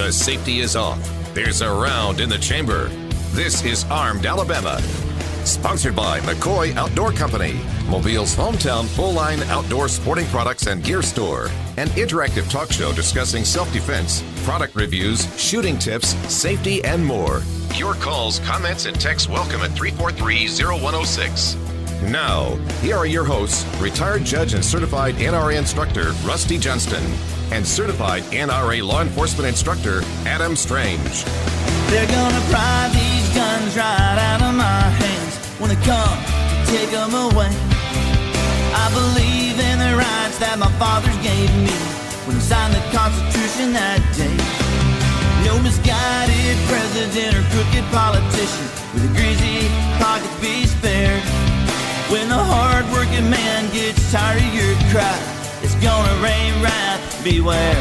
The safety is off. There's a round in the chamber. This is Armed Alabama. Sponsored by McCoy Outdoor Company, Mobile's hometown full-line outdoor sporting products and gear store. An interactive talk show discussing self-defense, product reviews, shooting tips, safety, and more. Your calls, comments, and texts welcome at 343-0106. Now, here are your hosts, retired judge and certified NRA instructor Rusty Johnston and certified NRA law enforcement instructor Adam Strange. They're gonna pry these guns right out of my hands when they come to take them away. I believe in the rights that my fathers gave me when they signed the Constitution that day. No misguided president or crooked politician with a greasy pocket be spared. When the hard-working man gets tired of your cry, it's gonna rain wrath, beware.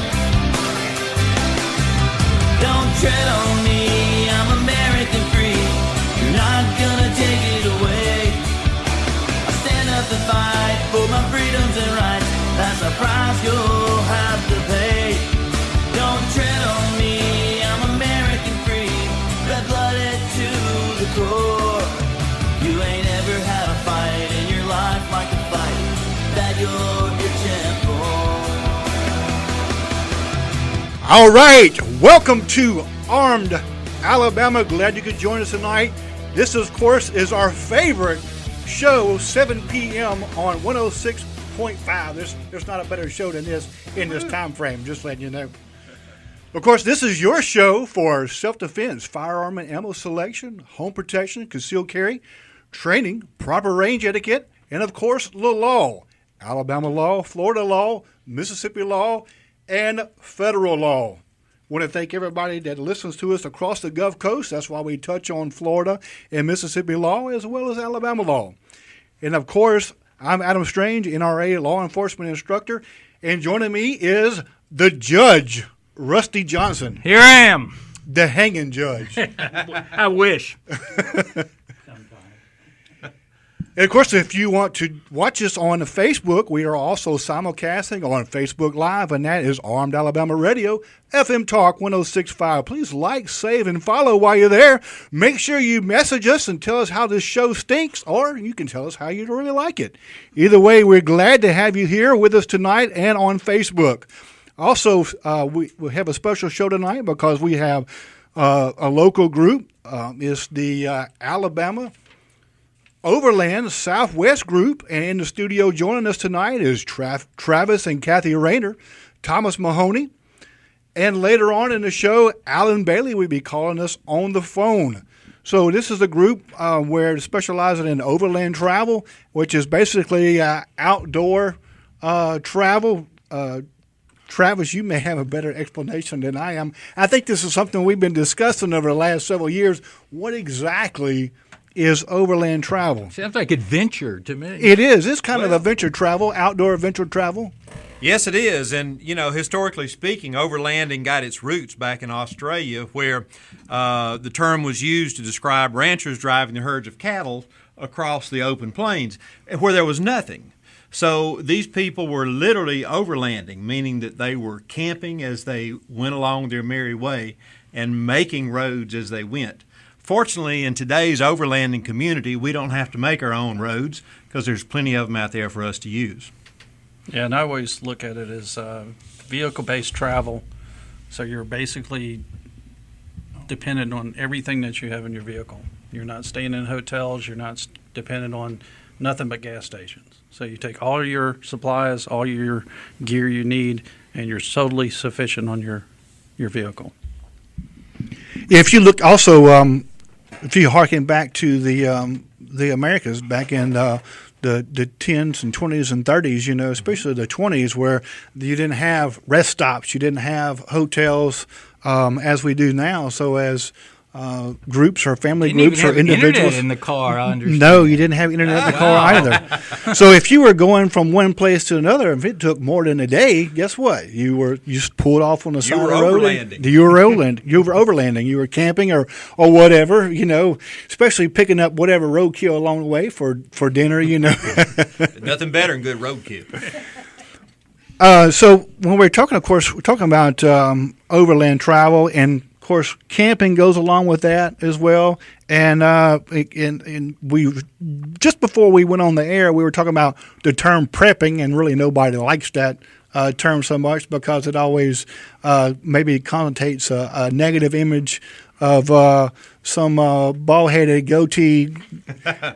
Don't tread on me, I'm American free. You're not gonna take it away. I stand up and fight for my freedoms and rights. That's a price you'll have to pay. Don't tread on me, I'm American free. Red-blooded to the core. You ain't ever had a fight in your life like the fight that you're for. All right, welcome to Armed Alabama. Glad you could join us tonight. This, of course, is our favorite show, 7 p.m. on 106.5. There's not a better show than this in this time frame, just letting you know. Of course, this is your show for self-defense, firearm and ammo selection, home protection, concealed carry, training, proper range etiquette, and, of course, the law. Alabama law, Florida law, Mississippi law, and federal law. I want to thank everybody that listens to us across the Gulf Coast. That's why we touch on Florida and Mississippi law as well as Alabama law. And, of course, I'm Adam Strange, NRA law enforcement instructor, and joining me is the judge, Rusty Johnson. Here I am. The hanging judge. I wish. And of course, if you want to watch us on Facebook, we are also simulcasting on Facebook Live, and that is Armed Alabama Radio, FM Talk 106.5. Please like, save, and follow while you're there. Make sure you message us and tell us how this show stinks, or you can tell us how you really like it. Either way, we're glad to have you here with us tonight and on Facebook. Also, we have a special show tonight because we have a local group. It's the Alabama Overland Southwest Group, and in the studio joining us tonight is Travis and Cathy Rainer, Thomas Mahoney, and later on in the show, Alan Bailey will be calling us on the phone. So this is a group where it specializes in overland travel, which is basically outdoor travel. Travis, you may have a better explanation than I am. I think this is something we've been discussing over the last several years. What exactly is overland travel? Sounds like adventure to me. It is. It's kind of adventure travel, outdoor adventure travel. Yes, it is. And, you know, historically speaking, overlanding got its roots back in Australia, where the term was used to describe ranchers driving the herds of cattle across the open plains where there was nothing. So these people were literally overlanding, meaning that they were camping as they went along their merry way and making roads as they went. Fortunately, in today's overlanding community, we don't have to make our own roads because there's plenty of them out there for us to use. Yeah, and I always look at it as vehicle-based travel. So you're basically dependent on everything that you have in your vehicle. You're not staying in hotels. You're not dependent on nothing but gas stations. So you take all your supplies, all your gear you need, and you're totally sufficient on your vehicle. If you look also, if you harken back to the Americas back in the 10s and 20s and 30s, you know, especially the 20s, where you didn't have rest stops, you didn't have hotels as we do now. So as groups or family groups or individuals. Internet in the car, I understand. No, you didn't have internet in the car either. So if you were going from one place to another, if it took more than a day, guess what? You just pulled off on the side of the road. You were overlanding. You were camping or whatever, you know, especially picking up whatever roadkill along the way for dinner, you know. Nothing better than good roadkill. So when we're talking, of course, we're talking about overland travel, and of course, camping goes along with that as well. And we just before we went on the air, we were talking about the term prepping, and really nobody likes that term so much because it always maybe connotates a negative image of some bald-headed, goatee,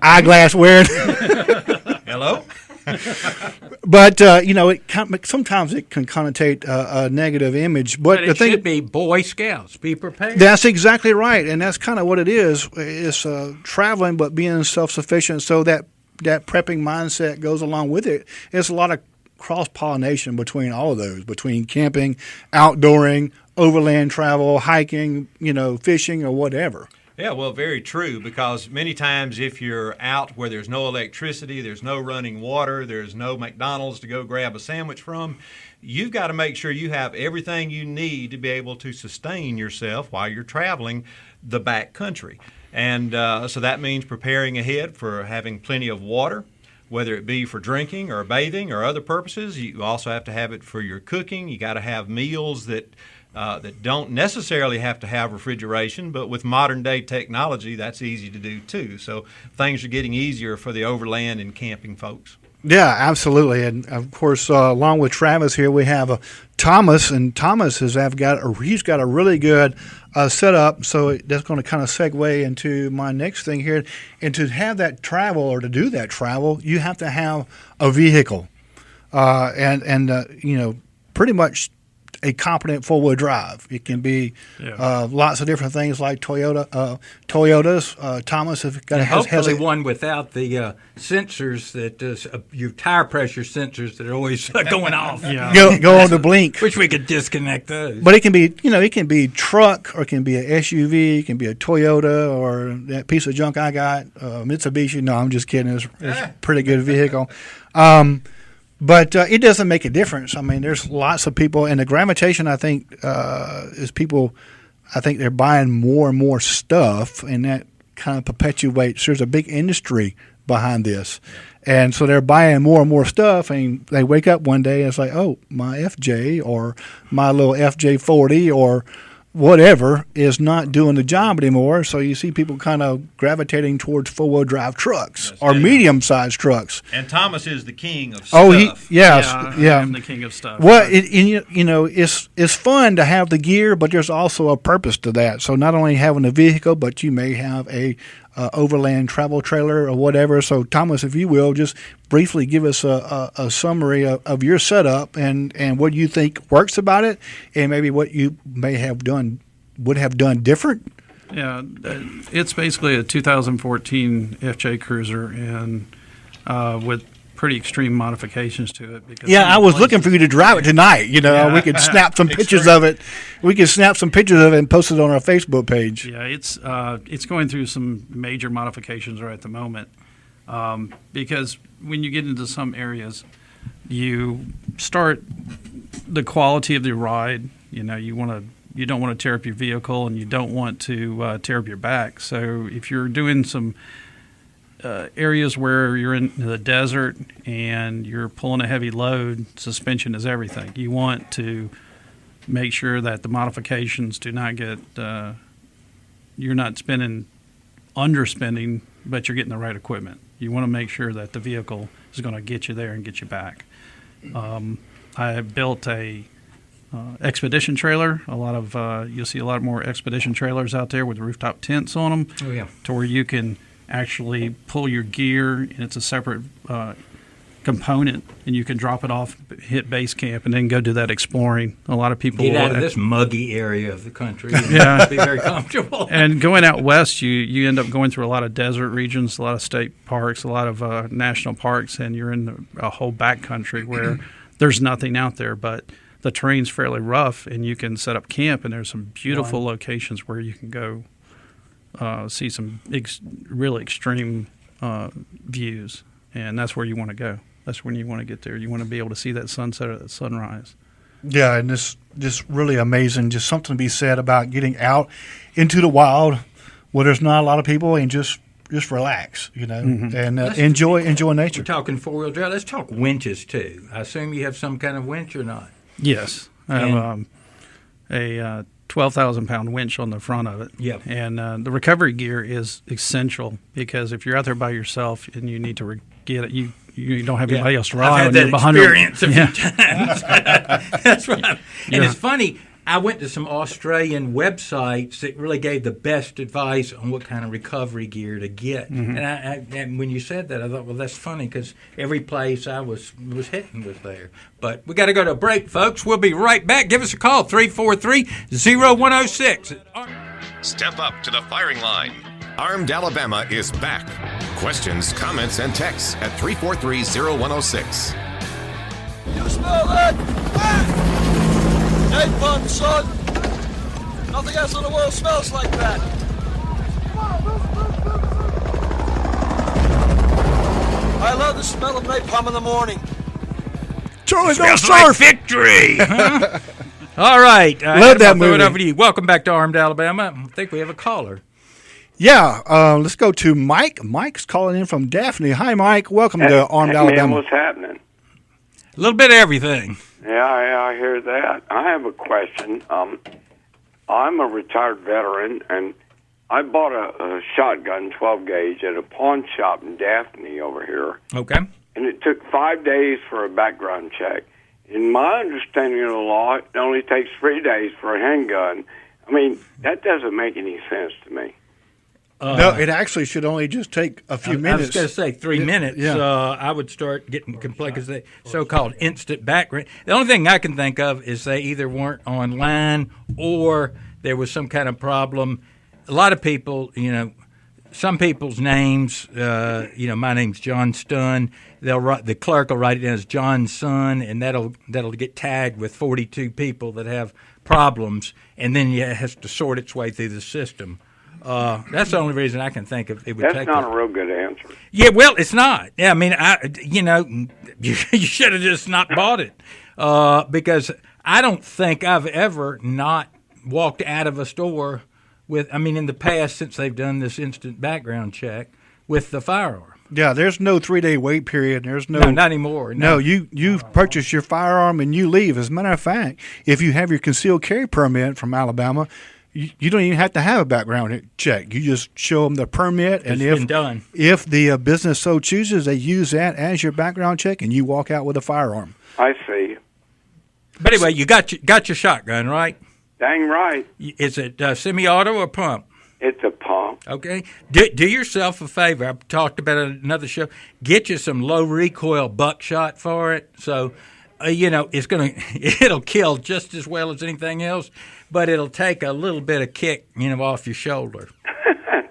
eyeglass wearing. Hello? But sometimes it can connotate a negative image. But it should be Boy Scouts. Be prepared. That's exactly right, and that's kind of what it is. It's traveling, but being self-sufficient. So that prepping mindset goes along with it. It's a lot of cross-pollination between all of those, between camping, outdooring, overland travel, hiking, fishing, or whatever. Yeah, well, very true, because many times if you're out where there's no electricity, there's no running water, there's no McDonald's to go grab a sandwich from, you've got to make sure you have everything you need to be able to sustain yourself while you're traveling the back country. And so that means preparing ahead for having plenty of water, whether it be for drinking or bathing or other purposes. You also have to have it for your cooking. You got to have meals that don't necessarily have to have refrigeration, but with modern day technology, that's easy to do too. So things are getting easier for the overland and camping folks. Yeah, absolutely. And of course, along with Travis here, we have Thomas, and Thomas he's got a really good setup. So that's going to kind of segue into my next thing here. And to have that travel, or to do that travel, you have to have a vehicle, and pretty much a competent four-wheel drive. It can be lots of different things like Toyotas. Thomas Hopefully one without the sensors that your tire pressure sensors that are always going off. Go on the blink. Wish we could disconnect those. But it can be truck, or it can be an SUV, it can be a Toyota, or that piece of junk I got, Mitsubishi. No, I'm just kidding. It's a pretty good vehicle. But it doesn't make a difference. I mean, there's lots of people, and the gravitation, I think, is people. I think they're buying more and more stuff, and that kind of perpetuates. There's a big industry behind this, and so they're buying more and more stuff, and they wake up one day and it's like, oh, my FJ or my little FJ40 or whatever is not doing the job anymore. So you see people kind of gravitating towards four-wheel drive trucks or medium-sized trucks. And Thomas is the king of stuff. Oh, I'm the king of stuff. Well, it's fun to have the gear, but there's also a purpose to that. So not only having a vehicle, but you may have a overland travel trailer or whatever. So Thomas, if you will, just briefly give us a summary of your setup and what you think works about it, and maybe what you would have done different. Yeah, it's basically a 2014 FJ Cruiser, and with pretty extreme modifications to it. Because I was looking for you to drive it tonight. We could snap some pictures of it. We could snap some pictures of it and post it on our Facebook page. Yeah, it's going through some major modifications right at the moment, because when you get into some areas, you start the quality of the ride. You don't want to tear up your vehicle, and you don't want to tear up your back. So if you're doing some areas where you're in the desert and you're pulling a heavy load, suspension is everything. You want to make sure that the modifications do not get you're not underspending, but you're getting the right equipment. You want to make sure that the vehicle is going to get you there and get you back. I built a expedition trailer. You'll see a lot more expedition trailers out there with rooftop tents on them. Oh yeah, to where you can actually pull your gear, and it's a separate component, and you can drop it off, hit base camp, and then go do that exploring. A lot of people get out of this muggy area of the country. Be very comfortable. And going out west, you end up going through a lot of desert regions, a lot of state parks, a lot of national parks, and you're in a whole backcountry where there's nothing out there, but the terrain's fairly rough, and you can set up camp, and there's some beautiful locations where you can go see some really extreme views, and that's where you want to go. That's when you want to get there. You want to be able to see that sunset or that sunrise. Yeah, and it's just really amazing. Just something to be said about getting out into the wild where there's not a lot of people, and just just relax, and enjoy nature. We're talking four-wheel drive. Let's talk winches too. I assume you have some kind of winch or not? Yes, I have a 12,000-pound winch on the front of it. Yep. And the recovery gear is essential because if you're out there by yourself and you need to get it, you don't have anybody else to rely on. I've had that experience a few times. That's right. And it's funny. I went to some Australian websites that really gave the best advice on what kind of recovery gear to get. Mm-hmm. And when you said that, I thought, well, that's funny because every place I was hitting was there. But we got to go to a break, folks. We'll be right back. Give us a call, 343-0106. Step up to the firing line. Armed Alabama is back. Questions, comments, and texts at 343-0106. You smell that? Ain't fun, son. Nothing else in the world smells like that. I love the smell of napalm in the morning. Charlie, don't Smells like surf. victory. All right. Love that I'll throw it movie. over to you. Welcome back to Armed Alabama. I think we have a caller. Yeah, let's go to Mike. Mike's calling in from Daphne. Hi, Mike. Welcome to Armed Man, Alabama. what's happening? A little bit of everything. Yeah, I hear that. I have a question. I'm a retired veteran, and I bought a shotgun 12 gauge at a pawn shop in Daphne over here, Okay. and it took 5 days for a background check. In my understanding of the law, it only takes 3 days for a handgun. I mean, that doesn't make any sense to me. No, it actually should only just take a few minutes. I was going to say 3 minutes. Yeah. I would start getting complained because they so-called instant background. The only thing I can think of is they either weren't online or there was some kind of problem. A lot of people, some people's names, my name's John Stun. The clerk will write it down as John's son, and that'll get tagged with 42 people that have problems, and then it has to sort its way through the system. That's the only reason I can think of it would That's take. not a real good answer. Yeah, well, it's not. Yeah, I mean, you should have just not bought it because I don't think I've ever not walked out of a store in the past since they've done this instant background check with the firearm. Yeah, there's no 3-day wait period. There's no, not anymore. No, you purchase your firearm and you leave. As a matter of fact, if you have your concealed carry permit from Alabama, you don't even have to have a background check. You just show them the permit, and if the business so chooses, they use that as your background check, and you walk out with a firearm. I see. But anyway, you got your shotgun, right? Dang right. Is it semi-auto or pump? It's a pump. Okay. Do yourself a favor. I've talked about it in another show. Get you some low recoil buckshot for it. So, it'll kill just as well as anything else, but it'll take a little bit of kick, off your shoulder.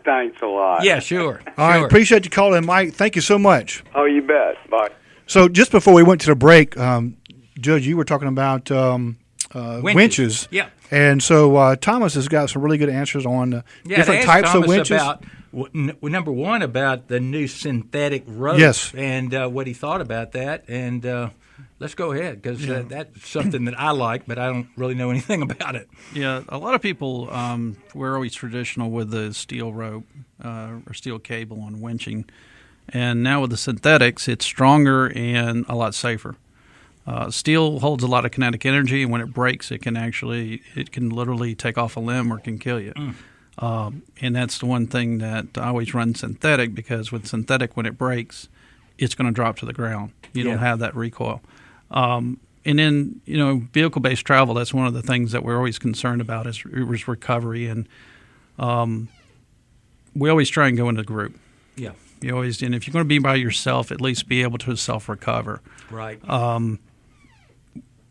Thanks a lot. Yeah, sure. All right, appreciate you calling, Mike. Thank you so much. Oh, you bet. Bye. So just before we went to the break, Judge, you were talking about winches. Yeah. And so Thomas has got some really good answers on different types Thomas of winches. About, number one, about the new synthetic rope. Yes. And what he thought about that. And let's go ahead because that's something that I like, but I don't really know anything about it. Yeah, a lot of people, we're always traditional with the steel rope or steel cable on winching. And now with the synthetics, it's stronger and a lot safer. Steel holds a lot of kinetic energy, and when it breaks, it can literally take off a limb or can kill you. And that's the one thing that I always run synthetic, because with synthetic, when it breaks, it's going to drop to the ground. You don't have that recoil. And then, vehicle-based travel, that's one of the things that we're always concerned about is recovery. And we always try and go into a group. Yeah. And if you're going to be by yourself, at least be able to self-recover. Right.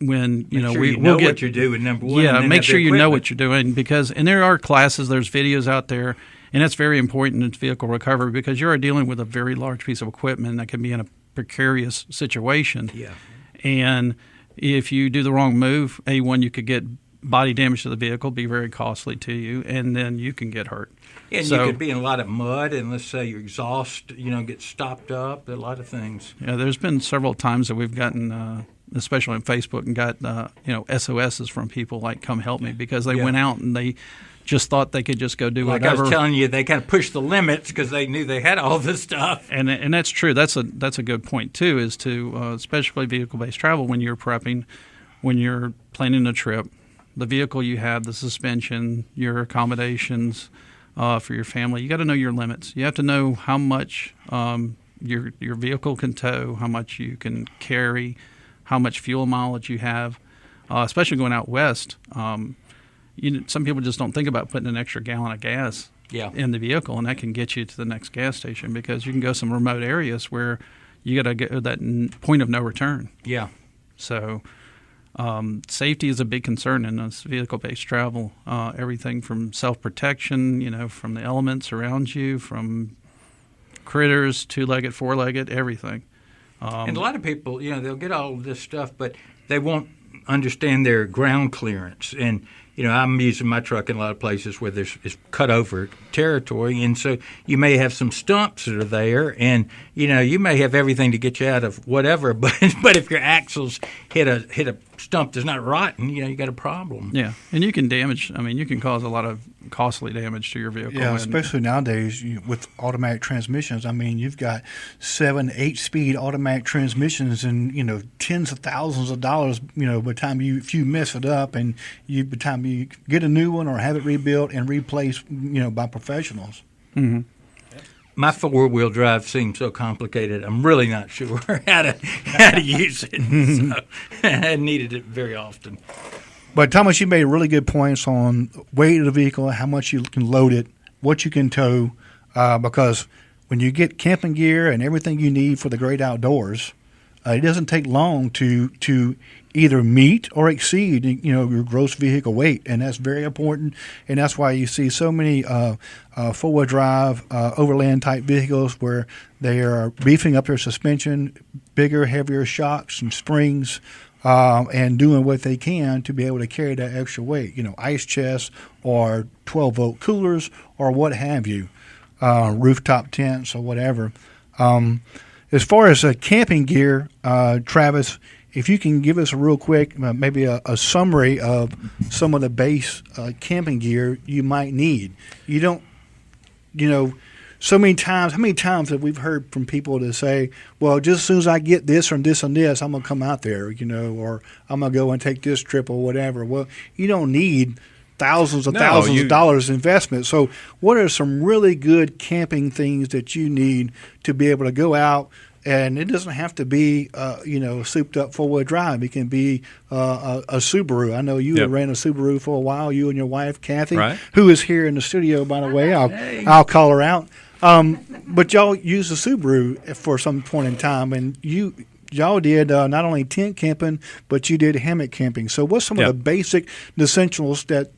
When we'll get what you're doing, number one. Yeah, and then make sure have the you know equipment. what you're doing, and there are classes, there's videos out there, and that's very important in vehicle recovery because you are dealing with a very large piece of equipment that can be in a precarious situation. Yeah. And if you do the wrong move, you could get body damage to the vehicle, be very costly to you, and then you can get hurt. And you could be in a lot of mud, and let's say your exhaust, gets stopped up. A lot of things. Yeah, there's been several times that we've gotten especially on Facebook, and got SOSs from people like "Come help me," because they went out and they just thought they could just go do like whatever. I was telling you, they kind of pushed the limits because they knew they had all this stuff. And that's true. That's a good point too. Is to especially vehicle-based travel when you're prepping, when you're planning a trip, the vehicle you have, the suspension, your accommodations for your family. You got to know your limits. You have to know how much your vehicle can tow, how much you can carry, how much fuel mileage you have, especially going out west. Some people just don't think about putting an extra gallon of gas in the vehicle, and that can get you to the next gas station, because you can go some remote areas where you got to get to that point of no return. Yeah. So safety is a big concern in this vehicle-based travel. Everything from self-protection, from the elements around you, from critters, two-legged, four-legged, everything. And a lot of people, they'll get all of this stuff, but they won't understand their ground clearance. And I'm using my truck in a lot of places where it's cut over territory, and so you may have some stumps that are there, and you may have everything to get you out of whatever, but if your axles hit a stump that's not rotten, you got a problem. Yeah, and you can damage. You can cause a lot of costly damage to your vehicle. Yeah, especially nowadays with automatic transmissions. You've got 7-8 speed automatic transmissions, and tens of thousands of dollars. By the time if you mess it up, and by the time you get a new one or have it rebuilt and replaced, by professionals. Mm-hmm. My 4-wheel drive seems so complicated. I'm really not sure how to use it. So I needed it very often. But Thomas, you made really good points on weight of the vehicle, how much you can load it, what you can tow, because when you get camping gear and everything you need for the great outdoors, it doesn't take long to either meet or exceed your gross vehicle weight, and that's very important. And that's why you see so many four-wheel drive overland type vehicles where they are beefing up their suspension, bigger, heavier shocks and springs, and doing what they can to be able to carry that extra weight. Ice chests or 12-volt coolers or what have you, rooftop tents or whatever. As far as camping gear, Travis, if you can give us a real quick, maybe a summary of some of the base camping gear you might need. You don't, so many times, how many times have we heard from people to say, well, just as soon as I get this or this and this, I'm going to come out there, or I'm going to go and take this trip or whatever. Well, you don't need thousands of dollars investment. So what are some really good camping things that you need to be able to go out? And it doesn't have to be, souped up four-wheel drive. It can be a Subaru. I know you ran a Subaru for a while, you and your wife, Cathy, who is here in the studio, by the way. I'll call her out. But y'all used a Subaru for some point in time, and y'all did not only tent camping, but you did hammock camping. So what's some of the basic essentials that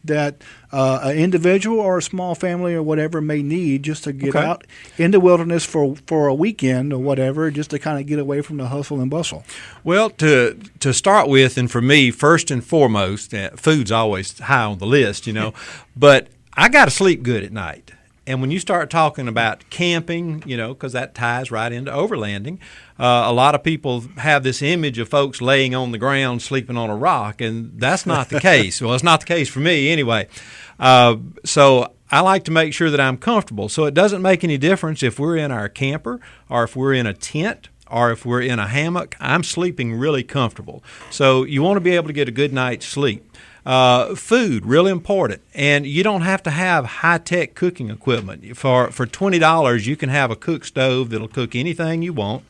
an individual or a small family or whatever may need just to get out in the wilderness for a weekend or whatever, just to kind of get away from the hustle and bustle? Well, to start with, and for me, first and foremost, food's always high on the list, but I got to sleep good at night. And when you start talking about camping, because that ties right into overlanding, a lot of people have this image of folks laying on the ground sleeping on a rock, and that's not the case. Well, it's not the case for me anyway. So I like to make sure that I'm comfortable. So it doesn't make any difference if we're in our camper or if we're in a tent or if we're in a hammock. I'm sleeping really comfortable. So you want to be able to get a good night's sleep. Food, really important, and you don't have to have high-tech cooking equipment. For $20, you can have a cook stove that'll cook anything you want.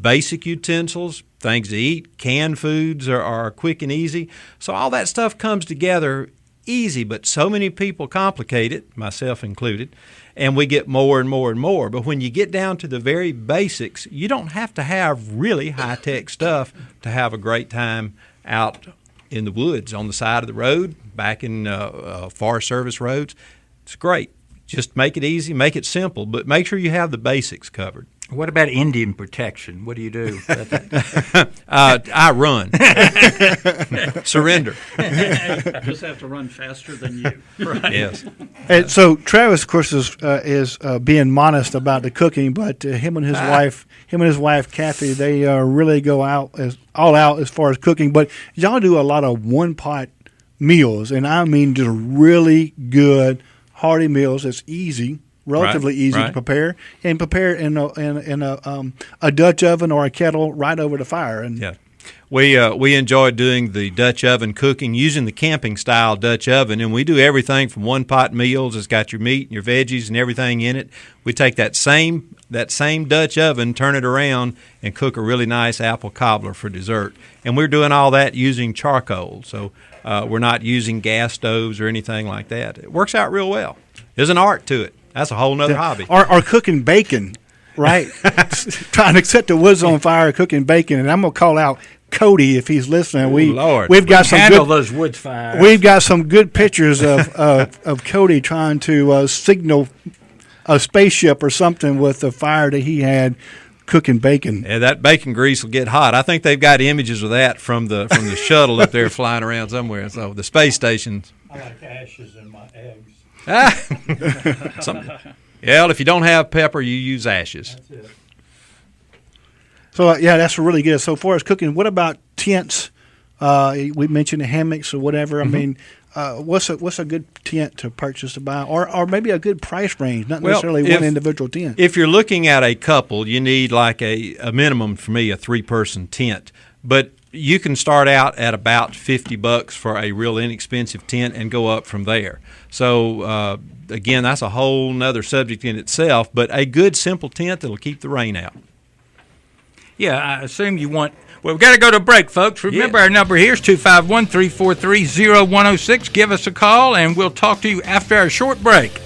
Basic utensils, things to eat, canned foods are quick and easy. So all that stuff comes together easy, but so many people complicate it, myself included, and we get more and more and more. But when you get down to the very basics, you don't have to have really high-tech stuff to have a great time out in the woods, on the side of the road, back in Forest Service roads. It's great. Just make it easy, make it simple, but make sure you have the basics covered. What about Indian protection? What do you do? I run. Surrender. Just have to run faster than you. Right. Yes. And so Travis, of course, is being modest about the cooking, but him and his wife Cathy, they really go all out as far as cooking. But y'all do a lot of one-pot meals, and I mean just really good, hearty meals. It's easy. Relatively easy to prepare, and prepare in a Dutch oven or a kettle right over the fire. And yeah, we enjoy doing the Dutch oven cooking using the camping style Dutch oven, and we do everything from one pot meals. It's got your meat and your veggies and everything in it. We take that same Dutch oven, turn it around, and cook a really nice apple cobbler for dessert. And we're doing all that using charcoal, so we're not using gas stoves or anything like that. It works out real well. There's an art to it. That's a whole nother hobby. Or cooking bacon, right? Trying to set the woods on fire, cooking bacon. And I'm going to call out Cody if he's listening. We've got some handle those wood fires. We've got some good pictures of Cody trying to signal a spaceship or something with the fire that he had cooking bacon. Yeah, that bacon grease will get hot. I think they've got images of that from the shuttle up there flying around somewhere. So the space stations. I like ashes in my eggs. Well, if you don't have pepper, you use ashes. That's it. So, that's really good. So, far as cooking, what about tents? We mentioned the hammocks or whatever. I mean, what's a good tent to purchase to buy, or maybe a good price range, not necessarily one individual tent? If you're looking at a couple, you need like a minimum, for me, a 3-person tent. But you can start out at about $50 for a real inexpensive tent and go up from there. So, again, that's a whole nother subject in itself, but a good, simple tent that'll keep the rain out. Yeah, I assume you want. Well, we've got to go to break, folks. Remember, our number here is 251-343-0106. Give us a call, and we'll talk to you after our short break.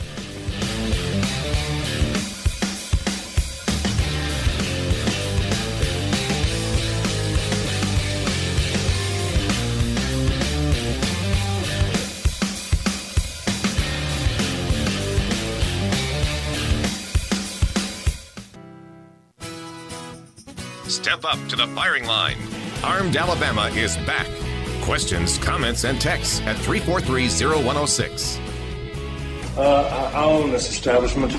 Step up to the firing line. Armed Alabama is back. Questions, comments, and texts at 343-0106. I own this establishment.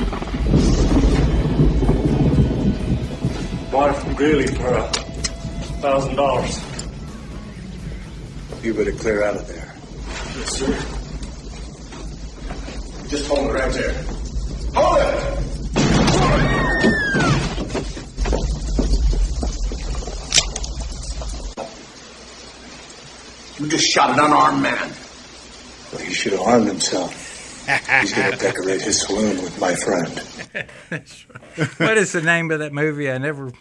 Bought it from Greeley for $1,000. You better clear out of there. Yes, sir. Just hold it right there. Hold it! You just shot an unarmed man. Well, he should have armed himself. He's going to decorate his saloon with my friend. That's right. What is the name of that movie? I never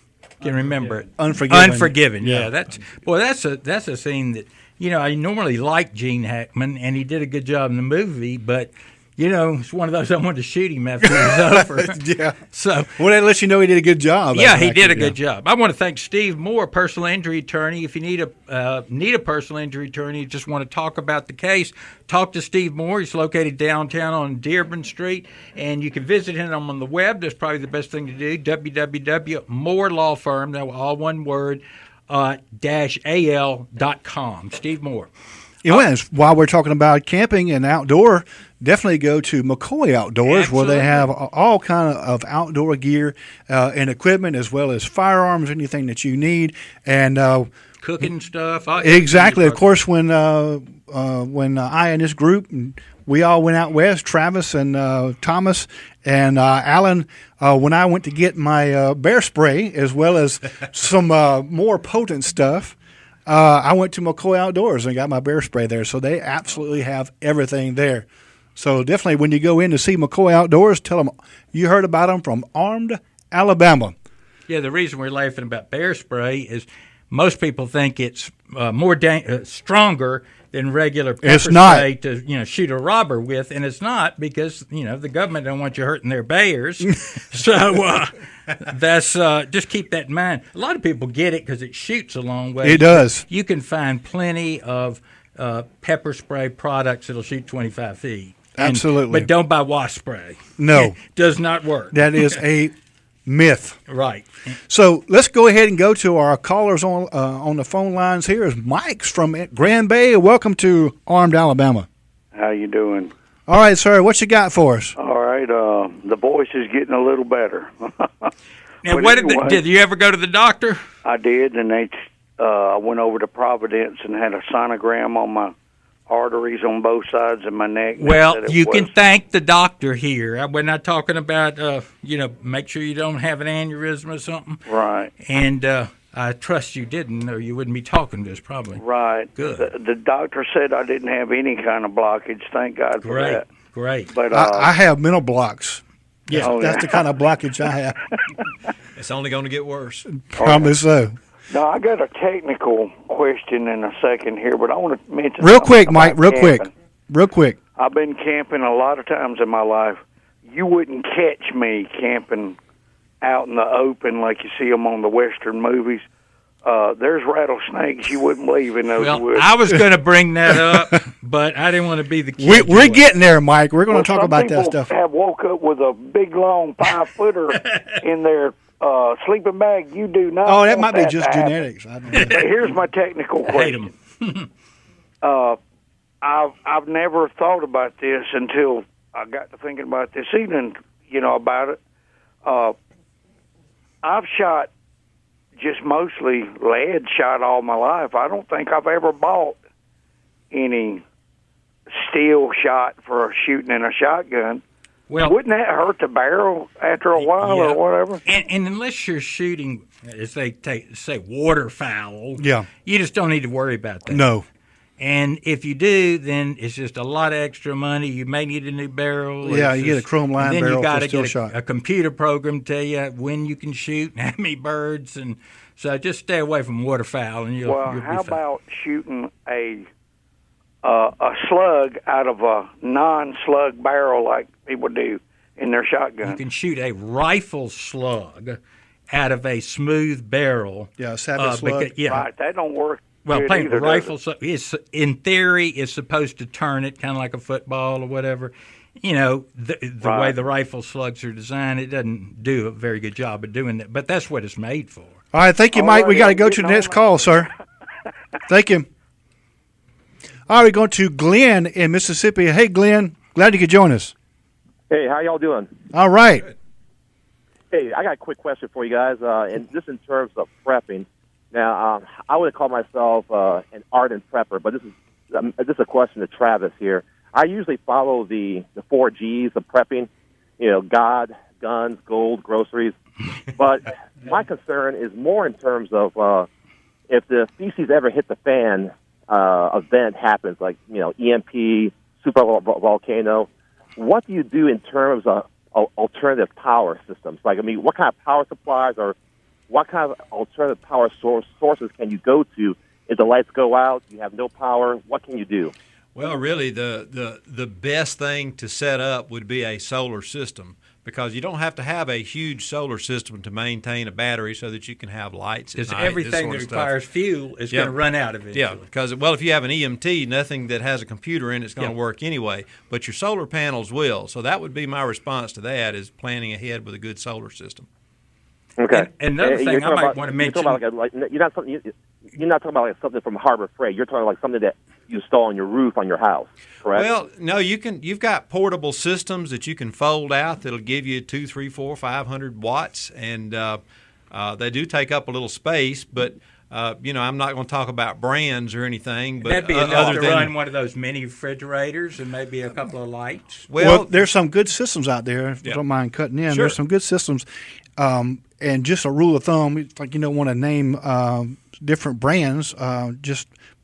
can remember it. Unforgiven. Yeah, that's a scene that I normally like Gene Hackman, and he did a good job in the movie, but. It's one of those I wanted to shoot him after it was over. Yeah. So, that lets you know he did a good job. Yeah, he did a good job. I want to thank Steve Moore, personal injury attorney. If you need a personal injury attorney, you just want to talk about the case, talk to Steve Moore. He's located downtown on Dearborn Street, and you can visit him on the web. That's probably the best thing to do, www.moorelawfirm, all one word, -al.com. Steve Moore. While we're talking about camping and outdoor, definitely go to McCoy Outdoors. Absolutely. Where they have all kind of outdoor gear and equipment, as well as firearms, anything that you need, and cooking stuff. Exactly. Of course, when I and this group, we all went out west, Travis and Thomas and Alan, when I went to get my bear spray, as well as some more potent stuff. I went to McCoy Outdoors and got my bear spray there, so they absolutely have everything there. So definitely when you go in to see McCoy Outdoors, tell them you heard about them from Armed Alabama. Yeah, the reason we're laughing about bear spray is most people think it's more stronger than regular pepper spray to shoot a robber with, and it's not, because the government don't want you hurting their bears. So that's just keep that in mind. A lot of people get it because it shoots a long way. It does. You can find plenty of pepper spray products that'll shoot 25 feet. Absolutely. But don't buy wasp spray. No. It does not work. That is a myth. Right. So let's go ahead and go to our callers on the phone lines. Here is Mike's from Grand Bay. Welcome to Armed Alabama. How you doing? All right, sir. What you got for us? All right. The voice is getting a little better. Now, did you ever go to the doctor? I did, and I went over to Providence and had a sonogram on my arteries on both sides of my neck. Well, you can thank the doctor here. We're not talking about, make sure you don't have an aneurysm or something. Right. And I trust you didn't, or you wouldn't be talking to us probably. Right. Good. The doctor said I didn't have any kind of blockage. Thank God for that. Great. But I have mental blocks. Yeah, that's the kind of blockage I have. It's only going to get worse. Probably so. Now, I got a technical question in a second here, but I want to mention Real quick, something Mike, about real quick. I've been camping a lot of times in my life. You wouldn't catch me camping out in the open like you see them on the Western movies. There's rattlesnakes you wouldn't believe in those woods. I was going to bring that up, but I didn't want to be the kid. We're getting there, Mike. We're going to talk about that stuff. Some people have woke up with a big, long 5-footer in their sleeping bag. You do not. Oh, that might be just genetics. I don't know. Here's my technical question. I've never thought about this until I got to thinking about this evening. About it. I've shot just mostly lead shot all my life. I don't think I've ever bought any steel shot for shooting in a shotgun. Well, wouldn't that hurt the barrel after a while or whatever? And unless you're shooting, as they say, waterfowl, you just don't need to worry about that. No. And if you do, then it's just a lot of extra money. You may need a new barrel. Yeah, you get a chrome line barrel. Then you got to get a computer program to tell you when you can shoot and how many birds. And so just stay away from waterfowl, and you'll be how fine. about shooting a slug out of a non-slug barrel like people do in their shotgun? You can shoot a rifle slug out of a smooth barrel. Yeah, a savage slug. Right, that don't work. Well, playing a rifle, in theory, is supposed to turn it kind of like a football or whatever. The way the rifle slugs are designed, it doesn't do a very good job of doing that. But that's what it's made for. All right, thank you, Mike. We got to go to the next call, sir. Thank you. All right, we're going to Glenn in Mississippi. Hey, Glenn, glad you could join us. Hey, how y'all doing? All right. Hey, I got a quick question for you guys, and just in terms of prepping. Now, I would call myself an ardent prepper, but this is a question to Travis here. I usually follow the 4 Gs of prepping, God, guns, gold, groceries. But my concern is more in terms of if the feces ever hit the fan, event happens, like, EMP, super volcano, what do you do in terms of alternative power systems? Like, what kind of power supplies or what kind of alternative power sources can you go to if the lights go out, you have no power? What can you do? Well, really, the best thing to set up would be a solar system, because you don't have to have a huge solar system to maintain a battery so that you can have lights at night. Because everything that requires fuel is going to run out eventually. Yeah, because, if you have an EMT, nothing that has a computer in it is going to work anyway, but your solar panels will. So that would be my response to that, is planning ahead with a good solar system. Okay. And another thing I might want to mention. You're not talking about something from Harbor Freight. You're talking like something that you install on your roof on your house, correct? Well, no, you've got portable systems that you can fold out that'll give you 200, 300, 400, 500 watts, and they do take up a little space, but I'm not going to talk about brands or anything. But that'd be enough to run one of those mini refrigerators and maybe a couple of lights. Well, there's some good systems out there, if you don't mind cutting in. Sure. There's some good systems. And just a rule of thumb, it's like you don't want to name different brands,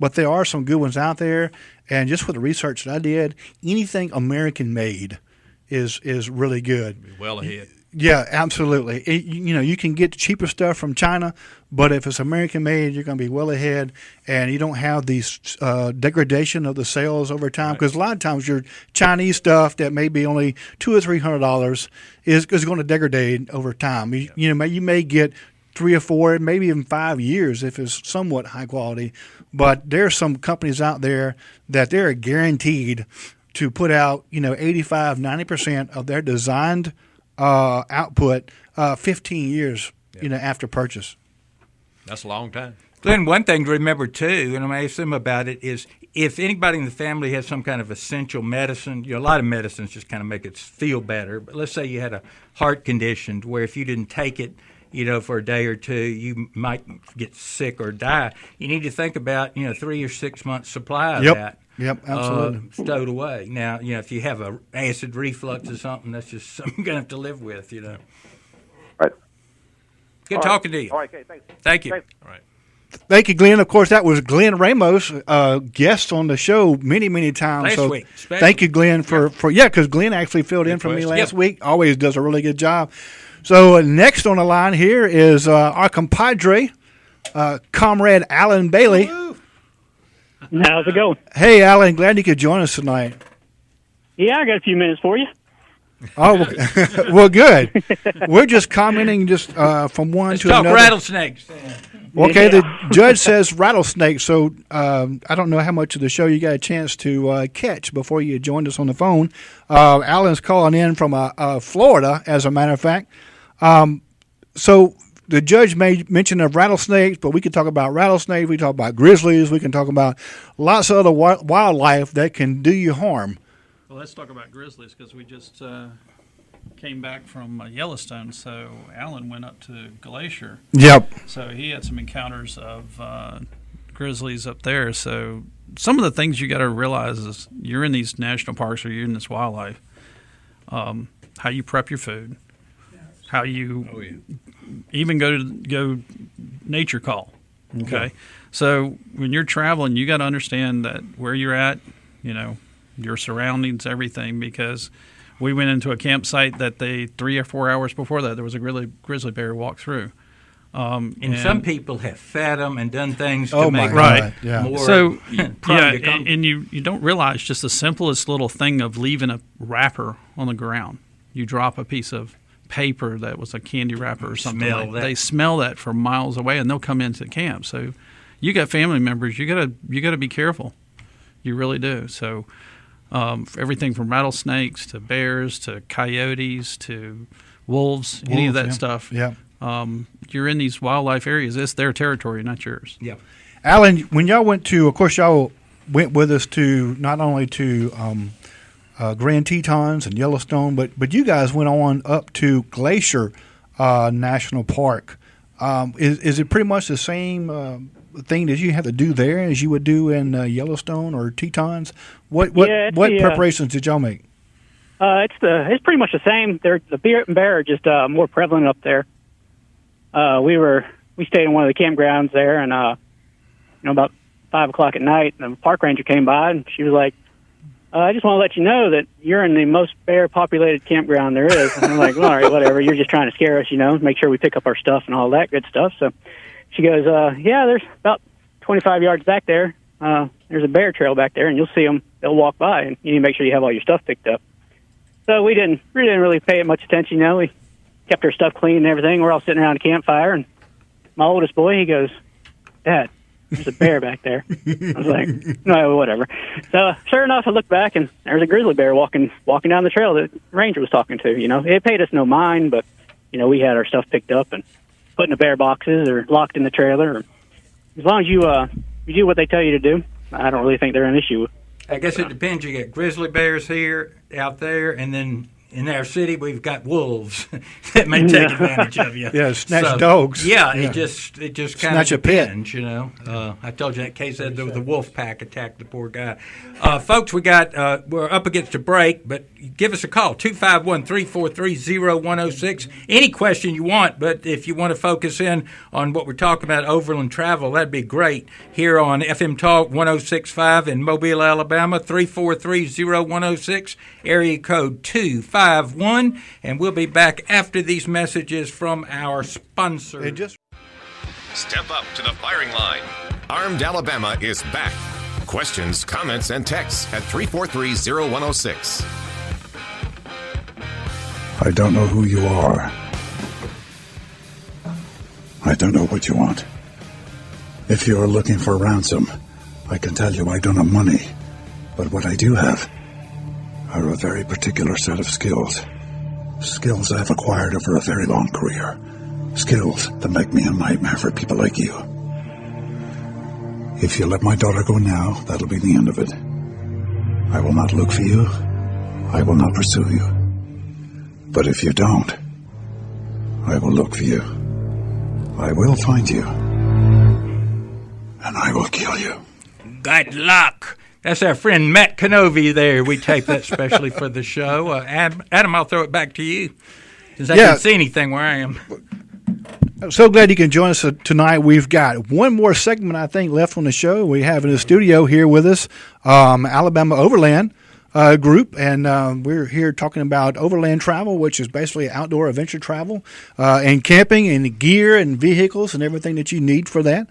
but there are some good ones out there. And just with the research that I did, anything American-made is really good. Well ahead. Yeah, absolutely. You can get the cheaper stuff from China, but if it's American-made, you're going to be well ahead, and you don't have these degradation of the sales over time. Because a lot of times your Chinese stuff that may be only $200 or $300 is going to degrade over time. You may get 3 or 4, maybe even 5 years if it's somewhat high quality. But there are some companies out there that they're guaranteed to put out 85, 90% of their designed output 15 years, after purchase. That's a long time. Glenn, one thing to remember, too, and I'm going to ask them about it, is if anybody in the family has some kind of essential medicine, a lot of medicines just kind of make it feel better. But let's say you had a heart condition where if you didn't take it, for a day or two, you might get sick or die. You need to think about, 3 or 6 months supply of that. Yep, absolutely. Stowed away. Now, if you have a acid reflux or something, that's just something you're going to have to live with, Right. Good talking to you. All right, okay, thanks. Thank you. Thanks. All right. Thank you, Glenn. Of course, that was Glenn Ramos, guest on the show many, many times. Last week. Thank you, Glenn, because Glenn actually filled in for me last week. Always does a really good job. So next on the line here is our compadre, Comrade Alan Bailey. How's it going? Hey, Alan, glad you could join us tonight. Yeah, I got a few minutes for you. Oh, well, good. We're just commenting from one to another. Talk rattlesnakes. Okay, the judge says rattlesnake, so I don't know how much of the show you got a chance to catch before you joined us on the phone. Alan's calling in from Florida, as a matter of fact. So the judge made mention of rattlesnakes, but we can talk about rattlesnakes, we can talk about grizzlies, we can talk about lots of other wildlife that can do you harm. Well, let's talk about grizzlies because we just came back from Yellowstone, so Alan went up to Glacier. Yep. So he had some encounters of grizzlies up there. So some of the things you got to realize is you're in these national parks or you're in this wildlife, how you prep your food, how you even go nature call. Okay. So when you're traveling, you got to understand that where you're at, your surroundings, everything, because we went into a campsite that 3 or 4 hours before that, there was a grizzly bear walk through. And some people have fed them and done things to make them more so, prone to come. And you don't realize just the simplest little thing of leaving a wrapper on the ground. You drop a piece of paper that was a candy wrapper or something. They smell that from miles away, and they'll come into the camp. So you got family members. You gotta be careful. You really do. So everything from rattlesnakes to bears to coyotes to wolves, any of that stuff. Yeah. You're in these wildlife areas. It's their territory, not yours. Yeah. Alan, when y'all went to, of course, y'all went with us to not only to Grand Tetons and Yellowstone, but you guys went on up to Glacier National Park. Is it pretty much the same thing that you have to do there as you would do in Yellowstone or Tetons? What preparations did y'all make? It's pretty much the same. The bear are just more prevalent up there. We stayed in one of the campgrounds there, and about 5 o'clock at night, the park ranger came by, and she was like, I just want to let you know that you're in the most bear-populated campground there is. And I'm like, well, all right, whatever. You're just trying to scare us, make sure we pick up our stuff and all that good stuff. So she goes, yeah, there's about 25 yards back there. There's a bear trail back there, and you'll see them. They'll walk by, and you need to make sure you have all your stuff picked up. So we didn't really pay it much attention, We kept our stuff clean and everything. We're all sitting around a campfire, and my oldest boy, he goes, Dad, there's a bear back there. I was like, no, whatever. So sure enough, I looked back, and there's a grizzly bear walking down the trail that the ranger was talking to. It paid us no mind, but we had our stuff picked up and put in the bear boxes or locked in the trailer. As long as you do what they tell you to do, I don't really think they're an issue. I guess it depends. You get grizzly bears out there, and then in our city we've got wolves that may take advantage of you. Yeah, snatch dogs. Yeah, it just kind of depends. I told you that case that the wolf pack attacked the poor guy. Folks, we're up against a break, but give us a call 251-343-0106. Any question you want, but if you want to focus in on what we're talking about, overland travel, that'd be great. Here on FM Talk 106.5 in Mobile, Alabama, 343-0106, area code 251, and we'll be back after these messages from our sponsor. Step up to the firing line. Armed Alabama is back. Questions, comments, and texts at 343-0106. I don't know who you are. I don't know what you want. If you are looking for ransom, I can tell you I don't have money. But what I do have are a very particular set of skills. Skills I've acquired over a very long career. Skills that make me a nightmare for people like you. If you let my daughter go now, that'll be the end of it. I will not look for you. I will not pursue you. But if you don't, I will look for you. I will find you. And I will kill you. Good luck. That's our friend Matt Canovey there. We taped that specially for the show. Adam, I'll throw it back to you, since I can't see anything where I am. I'm so glad you can join us tonight. We've got one more segment, I think, left on the show. We have in the studio here with us Alabama Overland Group, and we're here talking about overland travel, which is basically outdoor adventure travel, and camping and gear and vehicles and everything that you need for that.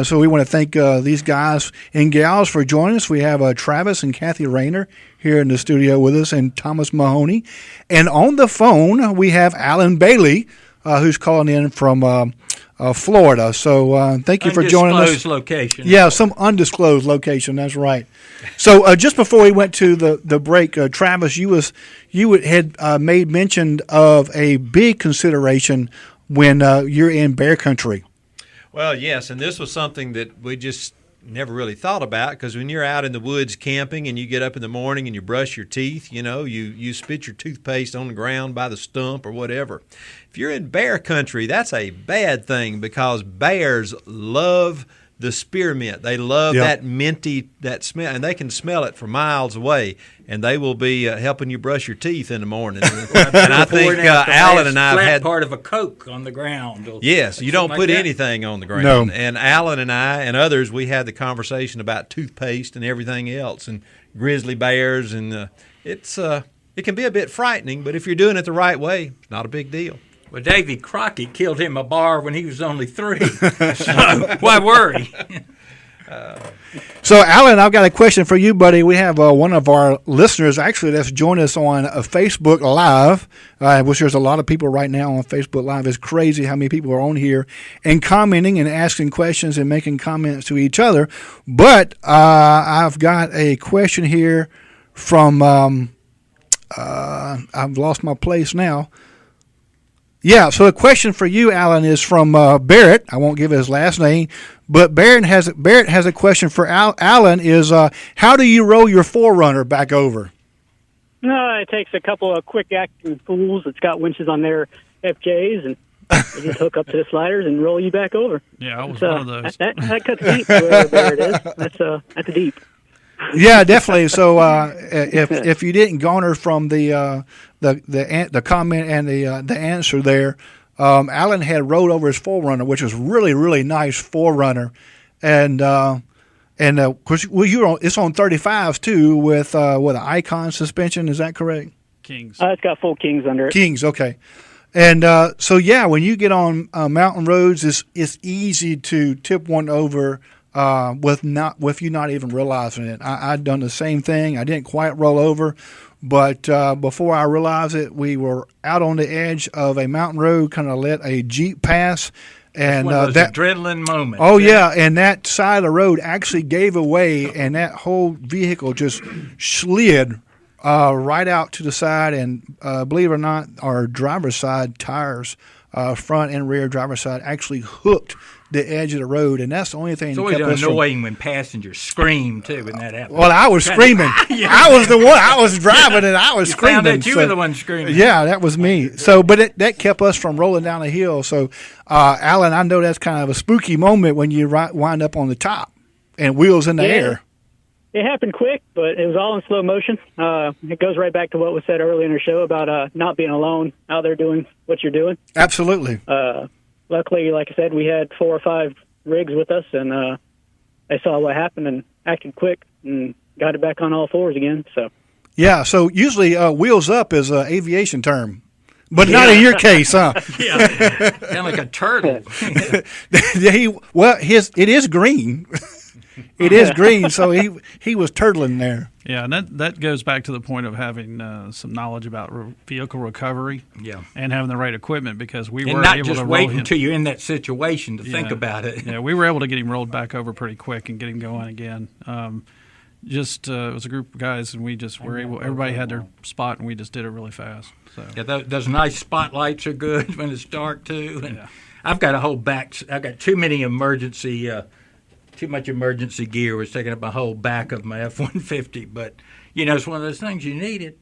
So we want to thank these guys and gals for joining us. We have Travis and Cathy Rainer here in the studio with us, and Thomas Mahoney. And on the phone, we have Alan Bailey, who's calling in from Florida. So thank you for joining us. Undisclosed location. Yeah, some undisclosed location. That's right. So just before we went to the break, Travis, you had made mention of a big consideration when you're in bear country. Well, yes, and this was something that we just never really thought about, because when you're out in the woods camping and you get up in the morning and you brush your teeth, you spit your toothpaste on the ground by the stump or whatever. If you're in bear country, that's a bad thing, because bears love the spearmint. They love that minty, that smell, and they can smell it from miles away, and they will be helping you brush your teeth in the morning. And I think Alan and I have had part of a Coke on the ground. Yes, you don't put anything on the ground. No. And Alan and I and others, we had the conversation about toothpaste and everything else, and grizzly bears, and it can be a bit frightening, but if you're doing it the right way, it's not a big deal. Well, Davy Crockett killed him a bar when he was only 3, so why worry? So, Alan, I've got a question for you, buddy. We have one of our listeners, actually, that's joined us on Facebook Live, which there's a lot of people right now on Facebook Live. It's crazy how many people are on here and commenting and asking questions and making comments to each other. But I've got a question here from I've lost my place now. Yeah, so a question for you, Alan, is from Barrett. I won't give his last name, but Barrett has a question for Alan. Is how do you roll your 4Runner back over? It takes a couple of quick acting fools that's got winches on their FJs, and they just hook up to the sliders and roll you back over. Yeah, I was one of those. That cuts deep where Barrett is. That's deep. Yeah, definitely. So if you didn't garner from the comment and the answer there, Alan had rolled over his 4Runner, which was really, really nice 4Runner, and of course, it's on 35s too with an Icon suspension. Is that correct? Kings. It's got full Kings under it. Kings, okay. And so yeah, when you get on mountain roads, it's easy to tip one over. With you not even realizing it. I'd done the same thing. I didn't quite roll over, but before I realized it, we were out on the edge of a mountain road, kind of let a Jeep pass. And one of those adrenaline moments. Oh, yeah, and that side of the road actually gave away, and that whole vehicle just slid right out to the side, and believe it or not, our driver's side tires, front and rear driver's side, actually hooked the edge of the road, and that's the only thing. It's always annoying when passengers scream too when that happens. Well, I was screaming. I was the one. I was driving, and I was screaming. Found that you were the one screaming. Yeah, that was me. So, but that kept us from rolling down the hill. So, Alan, I know that's kind of a spooky moment when you wind up on the top and wheels in the air. It happened quick, but it was all in slow motion. It goes right back to what was said earlier in the show about not being alone out there doing what you're doing. Absolutely. Luckily, like I said, we had 4 or 5 rigs with us, and they saw what happened and acted quick and got it back on all fours again. So. Yeah, so usually wheels up is an aviation term. But not in your case, huh? Yeah, kind of like a turtle. It is green. It is green, so he was turtling there. Yeah, and that goes back to the point of having some knowledge about vehicle recovery. Yeah, and having the right equipment, because we were not able just to wait roll him. until you're in that situation to think about it. Yeah, we were able to get him rolled back over pretty quick and get him going again. Just it was a group of guys, and we just were able. Everybody had their spot, and we just did it really fast. So yeah, those nice spotlights are good when it's dark too. And I've got a whole back. I've got too much emergency gear was taking up my whole back of my F-150. But it's one of those things you need it.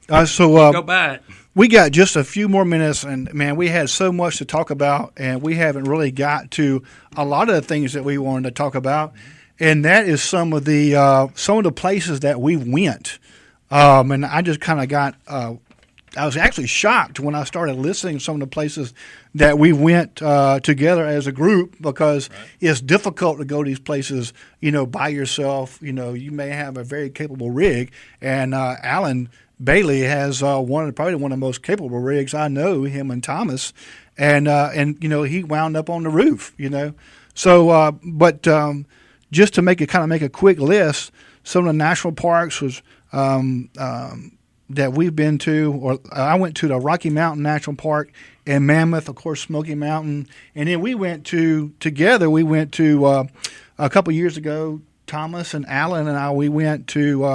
Go buy it. We got just a few more minutes, and man, we had so much to talk about, and we haven't really got to a lot of the things that we wanted to talk about. And that is some of the places that we went, and I just kind of got. I was actually shocked when I started listening to some of the places that we went together as a group, because it's difficult to go to these places, by yourself. You may have a very capable rig, and Alan Bailey has probably one of the most capable rigs I know. Him and Thomas, and he wound up on the roof. So just to make a quick list, some of the national parks was that we've been to, or I went to the Rocky Mountain National Park in Mammoth, of course, Smoky Mountain, and then we went to a couple years ago. Thomas and Alan and I, we went to,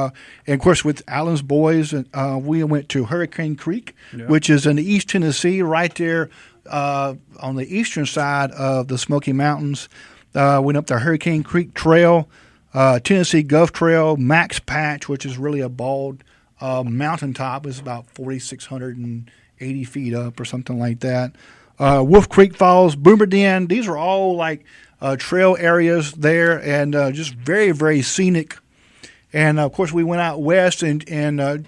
and of course with Alan's boys, we went to Hurricane Creek, which is in East Tennessee, right there on the eastern side of the Smoky Mountains. Went up the Hurricane Creek Trail, Tennessee Gulf Trail, Max Patch, which is really a bald mountaintop. It's about 4,680 feet up or something like that. Wolf Creek Falls, Boomer Den. These are all like trail areas there, and just very, very scenic. And, of course, we went out west, and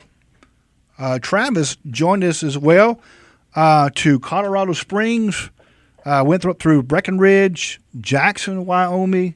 Travis joined us as well to Colorado Springs. Went through Breckenridge, Jackson, Wyoming,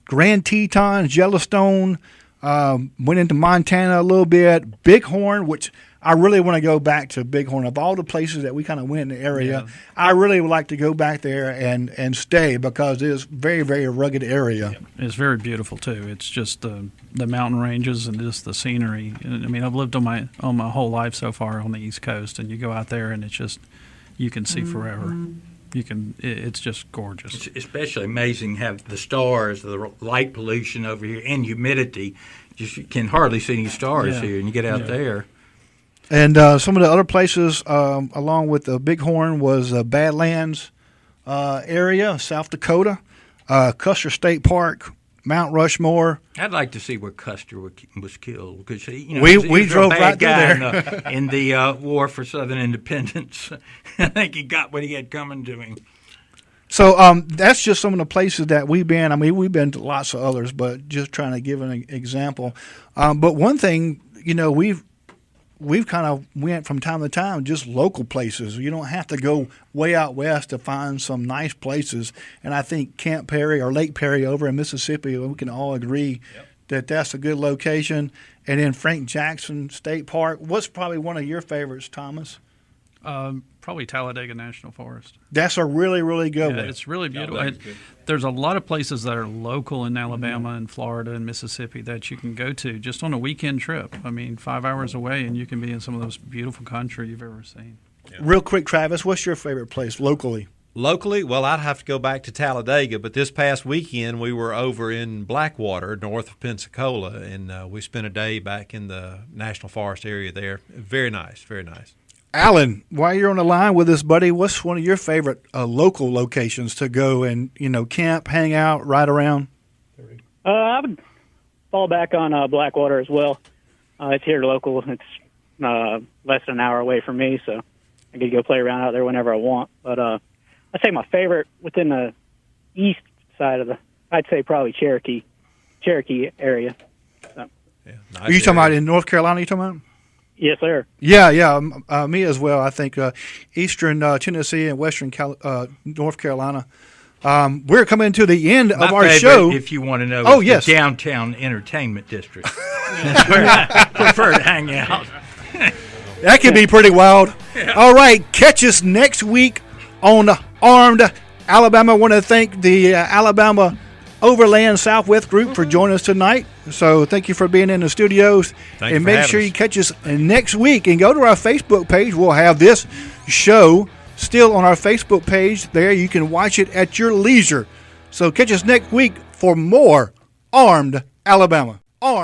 Grand Tetons, Yellowstone, went into Montana a little bit, Bighorn, which I really want to go back to Bighorn. Of all the places that we kind of went in the area, I really would like to go back there and stay, because it is a very, very rugged area. It's very beautiful too. It's just the mountain ranges and just the scenery. I mean, I've lived on my whole life so far on the East Coast, and you go out there and it's just, you can see forever. It's just gorgeous. It's especially amazing how the stars, the light pollution over here, and humidity. You can hardly see any stars here, and you get out there. And some of the other places, along with the Bighorn, was Badlands area, South Dakota, Custer State Park, Mount Rushmore. I'd like to see where Custer was killed, because we drove right through there in the War for Southern Independence. I think he got what he had coming to him. So that's just some of the places that we've been. I mean, we've been to lots of others, but just trying to give an example. But one thing, we've kind of went from time to time just local places. You don't have to go way out west to find some nice places. And I think Camp Perry or Lake Perry over in Mississippi, we can all agree that that's a good location. And then Frank Jackson State Park. What's probably one of your favorites, Thomas? Probably Talladega National Forest. That's a really, really good one. It's really beautiful. There's a lot of places that are local in Alabama and Florida and Mississippi that you can go to just on a weekend trip. I mean, 5 hours away, and you can be in some of the most beautiful country you've ever seen. Yeah. Real quick, Travis, what's your favorite place locally? Locally, well, I'd have to go back to Talladega, but this past weekend we were over in Blackwater, north of Pensacola, and we spent a day back in the National Forest area there. Very nice, very nice. Alan, while you're on the line with us, buddy, what's one of your favorite local locations to go and, camp, hang out, ride around? I would fall back on Blackwater as well. It's here local. It's less than an hour away from me, so I get to go play around out there whenever I want. But I'd say my favorite within the east side I'd say probably Cherokee area. So. Yeah, nice. Are you talking about in North Carolina, you talking about? Yes, sir. Yeah, me as well. I think eastern Tennessee and western North Carolina. We're coming to the end of our show. If you want to know, the downtown entertainment district. That's where I prefer to hang out. That can be pretty wild. Yeah. All right, catch us next week on Armed Alabama. I want to thank the Alabama Overland Southwest Group for joining us tonight. So thank you for being in the studios. And make sure you catch us next week and go to our Facebook page. We'll have this show still on our Facebook page. There you can watch it at your leisure. So catch us next week for more Armed Alabama. Armed